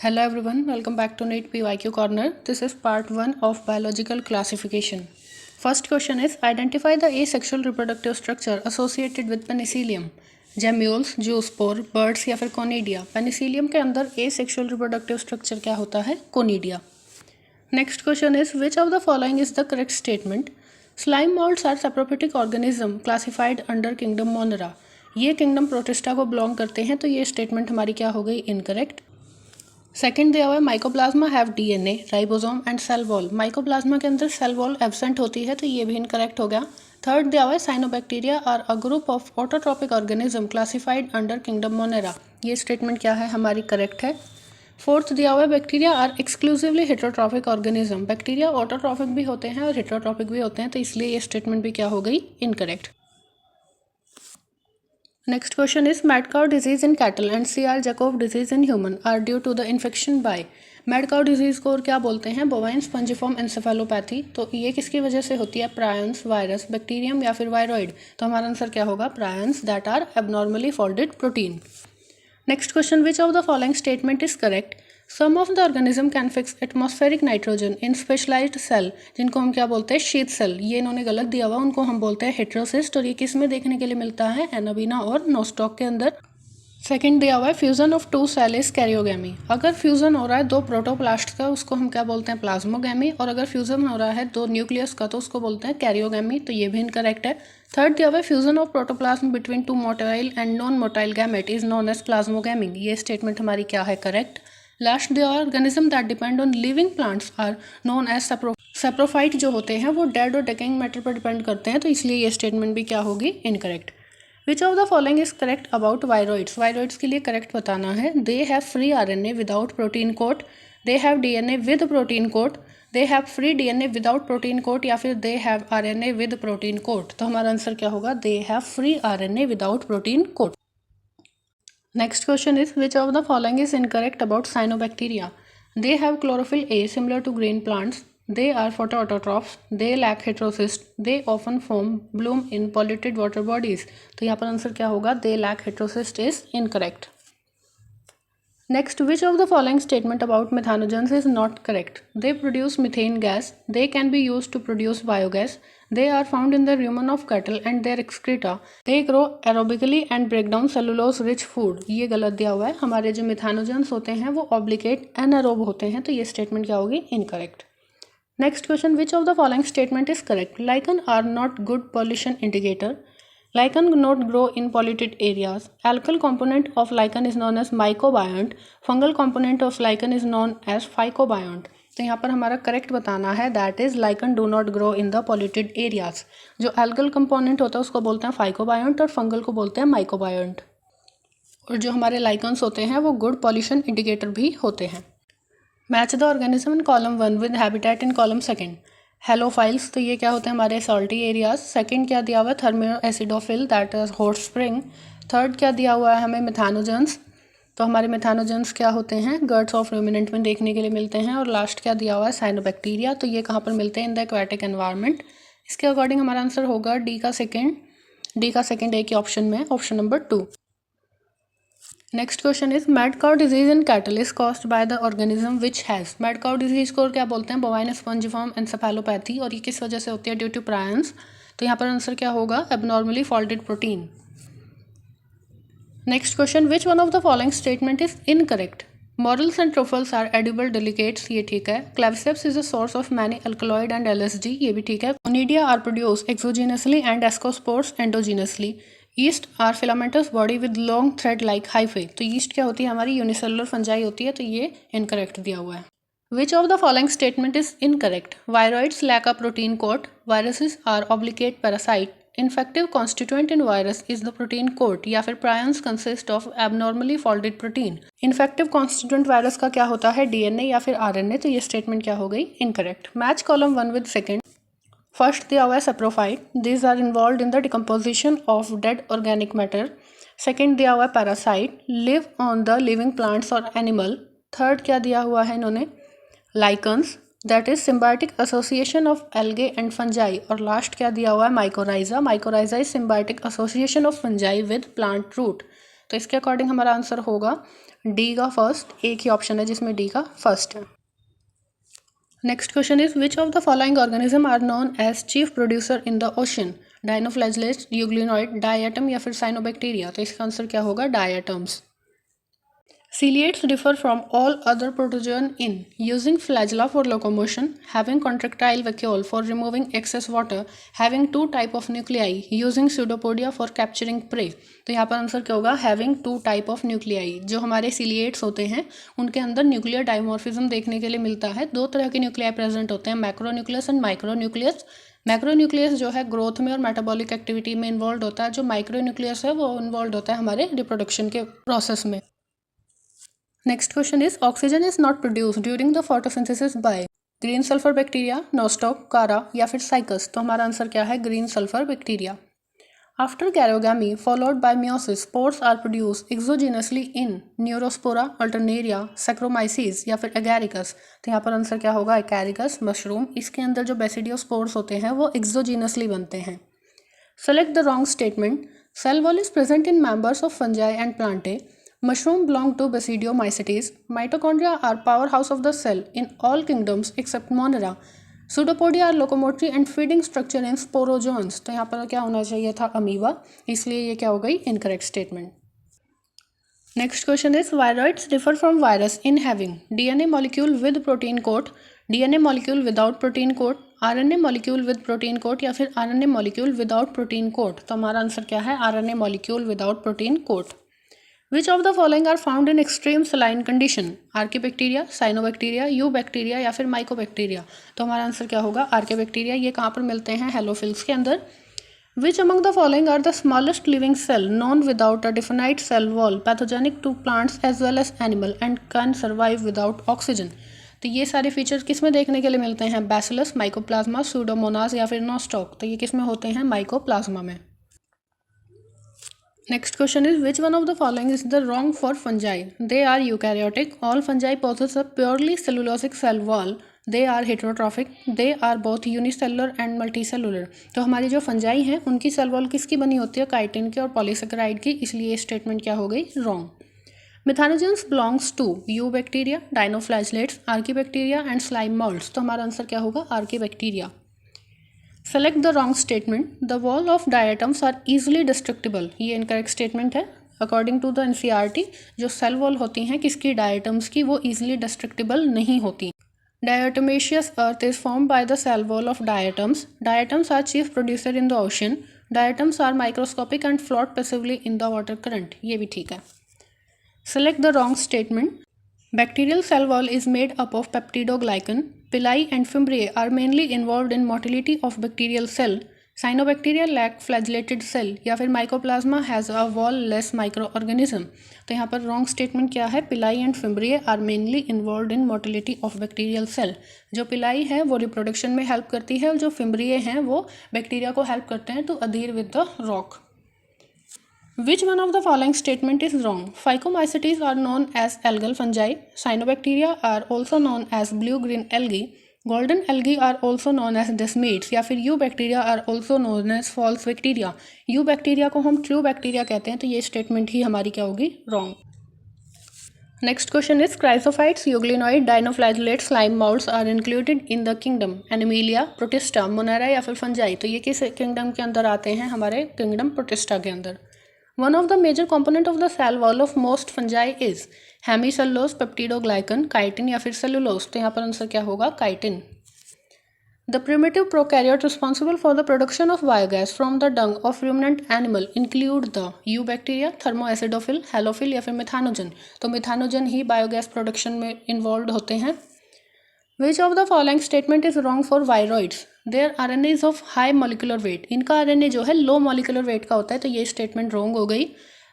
Hello everyone, welcome back to NEET PYQ Corner. This is part 1 of biological classification. First question is identify the asexual reproductive structure associated with penicillium. Gemmules, zoospore, birds या फिर conidia. Penicillium के अंदर asexual reproductive structure क्या होता है? Conidia. Next question is which of the following is the correct statement? Slime molds are saprophytic organism classified under kingdom Monera. ये kingdom Protista को belong करते हैं तो ये statement हमारी क्या हो गई? Incorrect. सेकेंड दिया हुआ है mycoplasma have DNA ribosome and cell wall. Mycoplasma के अंदर सेल वॉल एब्सेंट होती है तो ये भी इनकरेक्ट हो गया. थर्ड दिया हुआ है cyanobacteria are a group of autotrophic organism classified under kingdom Monera. ये स्टेटमेंट क्या है हमारी करेक्ट है. फोर्थ दिया हुआ है bacteria are exclusively heterotrophic organism. Bacteria autotrophic भी होते हैं और हेटेरोट्रॉपिक भी होते हैं तो इसलिए ये स्टेटमेंट भी क्या हो गई incorrect. Next question is mad cow disease in cattle and CR-Jakob disease in human are due to the infection by. mad cow disease को और क्या बोलते हैं? bovine spongiform encephalopathy. तो ये किसकी वजह से होती है? प्रायंस, वायरस, बैक्टीरियम या फिर वायरॉइड. तो हमारा आंसर क्या होगा? Prions that are abnormally folded protein. Next question which of the following statement is correct? Some of the organism can fix atmospheric nitrogen in specialized cell जिनको हम क्या बोलते हैं? Sheath cell. ये इन्होंने गलत दिया हुआ, उनको हम बोलते हैं हेट्रोसिस्ट. और ये किस में देखने के लिए मिलता है? एनाबीना और नोस्टॉक के अंदर. सेकंड दिया हुआ है fusion of two cell is karyogamy. अगर फ्यूजन हो रहा है दो प्रोटोप्लास्ट का उसको हम क्या बोलते हैं? प्लाज्मोगैमी. और अगर फ्यूजन हो रहा है दो न्यूक्लियस का तो उसको बोलते हैं कैरियोगैमी. तो ये भी इनकरेक्ट है. थर्ड दिया हुआ है fusion of protoplasm between two motile and non motile gamete is known as plasmogamy. ये स्टेटमेंट हमारी क्या है? Correct. Last the organism that depend on living plants are known as saprophyte. जो होते हैं वो डेड और डेकेइंग मैटर पर डिपेंड करते हैं तो इसलिए ये स्टेटमेंट भी क्या होगी? Incorrect. Which of the following is correct about viroids. Viroids के लिए करेक्ट बताना है. They have free RNA without protein coat. They have DNA with protein coat. They have free DNA without protein coat या फिर they have RNA with protein coat. तो हमारा answer क्या होगा? They have free RNA without protein coat. Next question is which of the following is incorrect about cyanobacteria? They have chlorophyll A similar to green plants. They are photoautotrophs. They lack heterocyst. They often bloom in polluted water bodies. तो यहाँ पर answer क्या होगा? They lack heterocyst is incorrect. Next, which of the following statement about methanogens is not correct? They produce methane gas. They can be used to produce biogas. They are found in the rumen of cattle and their excreta. They grow aerobically and break down cellulose rich food. ये गलत दिया हुआ है. हमारे जो methanogens होते हैं वो ऑब्लिगेट एनारोब होते हैं तो ये स्टेटमेंट क्या होगी? Incorrect. Next question which of the following statement is correct? Lichen are not good pollution indicator. Lichen not grow in polluted areas. Alkyl component of lichen is known as mycobiont. Fungal component of lichen is known as phycobiont. तो यहाँ पर हमारा correct बताना है that is lichen do not grow in the polluted areas. जो alkyl component होता है उसको बोलते हैं phycobiont और फंगल को बोलते हैं mycobiont. और जो हमारे lichens होते हैं वो गुड पॉल्यूशन इंडिकेटर भी होते हैं. Match the organism in column 1 with habitat in column 2. Halophiles तो ये क्या होते हैं? हमारे सॉल्टी एरियाज. सेकंड क्या दिया हुआ है? Thermoacidophile that is hot spring. Third क्या दिया हुआ है हमें? मिथानोजेंस. तो हमारे मिथानोजेंस क्या होते हैं? गर्ड्स ऑफ रूमिनेंट में देखने के लिए मिलते हैं. और लास्ट क्या दिया हुआ है? साइनोबैक्टीरिया. तो ये कहाँ पर मिलते हैं? In the aquatic environment. इसके अकॉर्डिंग हमारा आंसर होगा डी का सेकेंड ए के ऑप्शन में, option number 2. Next question is mad cow disease in cattle is caused by the organism which has. Mad cow disease को क्या बोलते हैं? Bovine spongiform encephalopathy. और ये किस वजह से होती है? Due to prions. तो यहाँ पर आंसर क्या होगा? Abnormally folded protein. Next question which one of the following statement is incorrect? Morels and truffles are edible delicacies. ये ठीक है. Claviceps is a source of many alkaloid and LSD. ये भी ठीक है. Conidia are produce exogenously and ascospores endogenously. Yeast are filamentous body with long thread like hyphae. तो yeast क्या होती है? हमारी यूनिसेलुलर फंजाई होती है तो ये इनकरेक्ट दिया हुआ है. Which of the following statement is incorrect? Viroids lack a protein coat. Viruses are obligate parasite. Infective constituent in virus is the protein coat. या फिर prions consist of abnormally folded protein. Infective constituent virus का क्या होता है? DNA या फिर RNA. तो ये स्टेटमेंट क्या हो गई? Incorrect. Match column 1 with second. First दिया हुआ है saprophyte. These are involve in the decomposition of dead organic matter. Second दिया हुआ है parasite. Live on the living plants और एनिमल. थर्ड क्या दिया हुआ है इन्होंने? Lichens that is symbiotic association of algae and fungi. और लास्ट क्या दिया हुआ है? Mycorrhiza. Mycorrhiza is symbiotic association of fungi with plant root. तो इसके अकॉर्डिंग हमारा आंसर होगा डी का फर्स्ट, एक ही ऑप्शन है जिसमें डी का फर्स्ट है। Next question is which of the following organism are known as chief producer in the ocean? Dinoflagellates, euglenoid, diatom या फिर साइनोबैक्टीरिया? तो इसका आंसर क्या होगा? Diatoms. Ciliates differ from all other protozoan in using flagella for locomotion, having contractile vacuole for removing excess water, having two type of nuclei, using pseudopodia for capturing prey। तो यहाँ पर answer क्या होगा? having two type of nuclei। जो हमारे ciliates होते हैं उनके अंदर न्यूक्लियर डाइमॉर्फिज्म देखने के लिए मिलता है। दो तरह के न्यूक्लियाई प्रेजेंट होते हैं, मैक्रोन्यूक्लियस एंड माइक्रोन्यूक्लियस। मैक्रोन्यूक्लियस जो है ग्रोथ में और मेटाबॉलिक एक्टिविटी में इन्वॉल्व होता है, जो माइक्रोन्यूक्लियस है वो इन्वॉल्व होता है हमारे रिप्रोडक्शन के प्रोसेस में। Next question is oxygen is not produce during the photosynthesis by green sulphur bacteria, Nostoc, Chara या फिर साइकस? तो हमारा आंसर क्या है? Green sulphur bacteria. After karyogamy followed by meiosis spores are produce exogenously in Neurospora, Alternaria, Saccharomyces या फिर Agaricus? तो यहाँ पर आंसर क्या होगा? Agaricus mushroom. इसके अंदर जो बेसिडियोस्पोर्स होते हैं वो एक्सोजीनसली बनते हैं। Select the wrong statement. Cell wall is present in members of fungi and plantae. Mushroom belong to Basidiomycetes. Mitochondria are powerhouse of the cell in all kingdoms except Monera. Pseudopodia are locomotory and feeding structure in sporozoans। तो यहाँ पर क्या होना चाहिए था? Amoeba, इसलिए ये क्या हो गई? Incorrect statement. Next question is viroids differ from virus in having DNA molecule with protein coat, DNA molecule without protein coat, RNA molecule with protein coat या फिर RNA molecule without protein coat? तो हमारा answer क्या है? RNA molecule without protein coat. Which of the following are found in extreme saline condition? Archaebacteria, cyanobacteria, eubacteria या फिर mycobacteria? तो हमारा आंसर क्या होगा? आर्केबैक्टीरिया। ये कहाँ पर मिलते हैं? हेलोफिल्स के अंदर। Which among the following are the smallest living cell known without a definite cell wall, pathogenic to plants as well as animal and can survive without oxygen? तो ये सारे फीचर्स किस में देखने के लिए मिलते हैं? बैसिलस, माइकोप्लाज्मा, सूडोमोनास या फिर नोस्टॉक? तो ये किस में होते हैं? माइकोप्लाज्मा में। Next question is which one of the following is the wrong for fungi? They are eukaryotic. All fungi possess a purely cellulosic cell wall. They are heterotrophic. They are both unicellular and multicellular। तो हमारी जो fungi हैं उनकी cell wall किसकी बनी होती है? Chitin की और पॉलीसेकेराइड की, इसलिए ये स्टेटमेंट क्या हो गई? Wrong. Methanogens belongs to eubacteria, dinoflagellates, archaebacteria and slime moulds. तो हमारा आंसर क्या होगा? Archaebacteria. Select the wrong statement. The wall of diatoms are easily destructible. ये इनकरेक्ट स्टेटमेंट है। अकॉर्डिंग टू द NCERT जो सेल वॉल होती हैं किसकी? डायटम्स की, वो ईजिली डिस्ट्रक्टिबल नहीं होती। Diatomaceous earth is form by the cell wall of diatoms. Diatoms are chief producer in the ocean. Diatoms are microscopic and float passively in the water current. ये भी ठीक है। Select the wrong statement. Bacterial cell wall is made up of peptidoglycan. Pili and fimbriae are mainly involved in motility of bacterial cell. Cyanobacteria lack flagellated cell या फिर mycoplasma has a wall-less microorganism। तो यहाँ पर wrong statement क्या है? Pili and fimbriae are mainly involved in motility of bacterial cell। जो pili है वो reproduction में help करती है और जो fimbriae हैं वो bacteria को help करते हैं to adhere with the rock। Which one of the following statement is wrong? Phycomycetes are known as algal fungi. Cyanobacteria are also known as blue-green algae. Golden algae are also known as desmids या फिर eubacteria are also known as false bacteria। eubacteria को हम true bacteria कहते हैं, तो ये statement ही हमारी क्या होगी? wrong। Next question is chrysophytes, euglenoid, dinoflagellates, slime molds are included in the kingdom Animalia, Protista, Monera या फिर fungi? तो ये किस kingdom के अंदर आते हैं? हमारे kingdom Protista के अंदर। One of the major component of the cell wall of most fungi is hemicellulose, peptidoglycan, chitin या फिर cellulose। तो यहाँ पर आंसर क्या होगा? chitin। The primitive prokaryote responsible for the production of biogas from the dung of ruminant animal include the eubacteria, thermoacidophile, halophil या फिर methanogen। तो methanogen ही बायोगैस प्रोडक्शन में इन्वॉल्व होते हैं। Which of the following statement is wrong for viroids? Their RNA is of high molecular weight। इनका RNA जो है लो molecular weight का होता है, तो ये स्टेटमेंट wrong हो गई।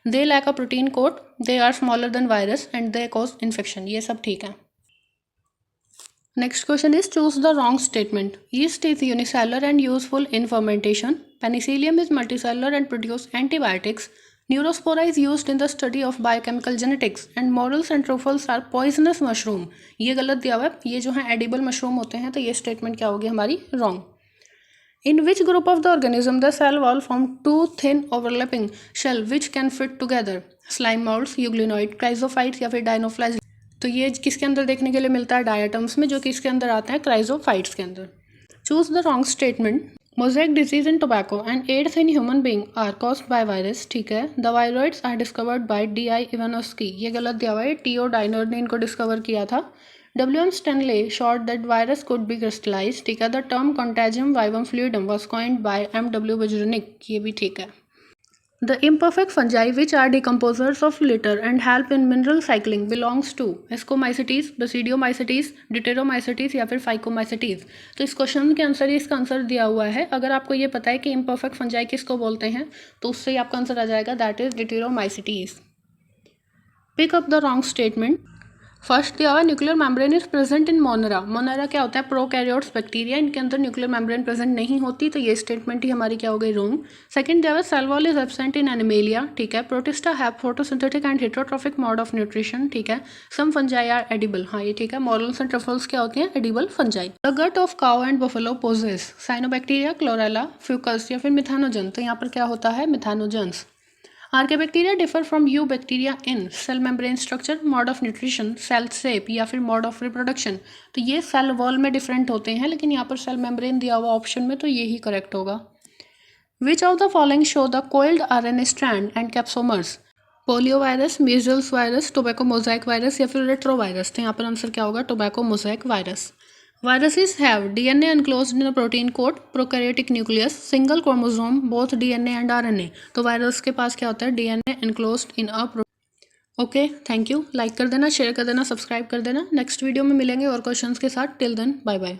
They lack a protein coat, they are smaller than virus and they cause infection। ये सब ठीक है। Next question is choose the wrong statement. Yeast is unicellular and useful in fermentation. Penicillium is multicellular and produce antibiotics. Neurospora is used in the study of biochemical genetics and morels and truffles are poisonous mushroom। ये गलत दिया हुआ है। ये जो है edible mushroom होते हैं, तो ये statement क्या होगी हमारी? wrong। In which group of the organism the cell wall form two thin overlapping shell which can fit together? Slime moulds, euglenoid, chrysophytes या फिर डायनोफ्लाज। तो ये किसके अंदर देखने के लिए मिलता है? डायटम्स में, जो कि इसके अंदर आते हैं क्राइजोफाइट्स के अंदर। Choose the wrong statement. Mosaic disease in tobacco and AIDS in human being are caused by virus. ठीक है। The viroids are discovered by D I. Ivanowsky. ये गलत दिया हुआ है, टी.ओ. डाइनर ने इनको डिस्कवर किया था। W.M. Stanley showed that virus could be crystallized। ठीक है। The term contagium vivum fluidum was coined by M.W. Bajrunic। ये भी ठीक है। The imperfect fungi which are decomposers of litter and help in mineral cycling belongs to Ascomycetes, Basidiomycetes, Deuteromycetes या फिर Phycomycetes। तो इस क्वेश्चन के आंसर, इसका आंसर दिया हुआ है। अगर आपको ये पता है कि imperfect fungi किसको बोलते हैं तो उससे ही आपका आंसर आ जाएगा, that is Deuteromycetes। Pick up the wrong statement. First दिया हुआ nuclear membrane is present in Monera. Monera क्या होता है? प्रोकैरियोट्स बैक्टीरिया, इनके अंदर न्यूक्लियर मेम्ब्रेन प्रेजेंट नहीं होती, तो ये स्टेटमेंट ही हमारी क्या हो गई? रॉन्ग। सेकंड दिया हुआ cell wall is absent in Animalia. ठीक है। Protista have photosynthetic and heterotrophic mode of nutrition. ठीक है। Some fungi are edible. हाँ ये ठीक है। मॉरल्स एंड ट्रफल्स क्या होती हैं? Edible fungi. The gut of cow and buffalo possess cyanobacteria, Chlorella, Fucus या फिर मिथानोजन। तो यहाँ पर क्या होता है? Methanogens. Archaea differ from eubacteria in cell membrane structure, mode of nutrition, cell shape या फिर मोड ऑफ रिप्रोडक्शन। तो ये सेल वॉल में डिफरेंट होते हैं, लेकिन यहाँ पर सेल मेम्ब्रेन दिया हुआ ऑप्शन में, तो ये ही करेक्ट होगा। विच of the following show the coiled RNA strand and capsomeres? Polio virus, measles virus, tobacco mosaic virus या फिर रेट्रोवायरस। तो यहाँ पर आंसर क्या होगा? Tobacco mosaic virus. Viruses have DNA enclosed in a protein coat, prokaryotic nucleus, single chromosome, both DNA and RNA। तो virus के पास क्या होता है? DNA enclosed in a protein। Okay, thank you. Like कर देना, शेयर कर देना, सब्सक्राइब कर देना। नेक्स्ट वीडियो में मिलेंगे और क्वेश्चंस के साथ। Till then bye bye.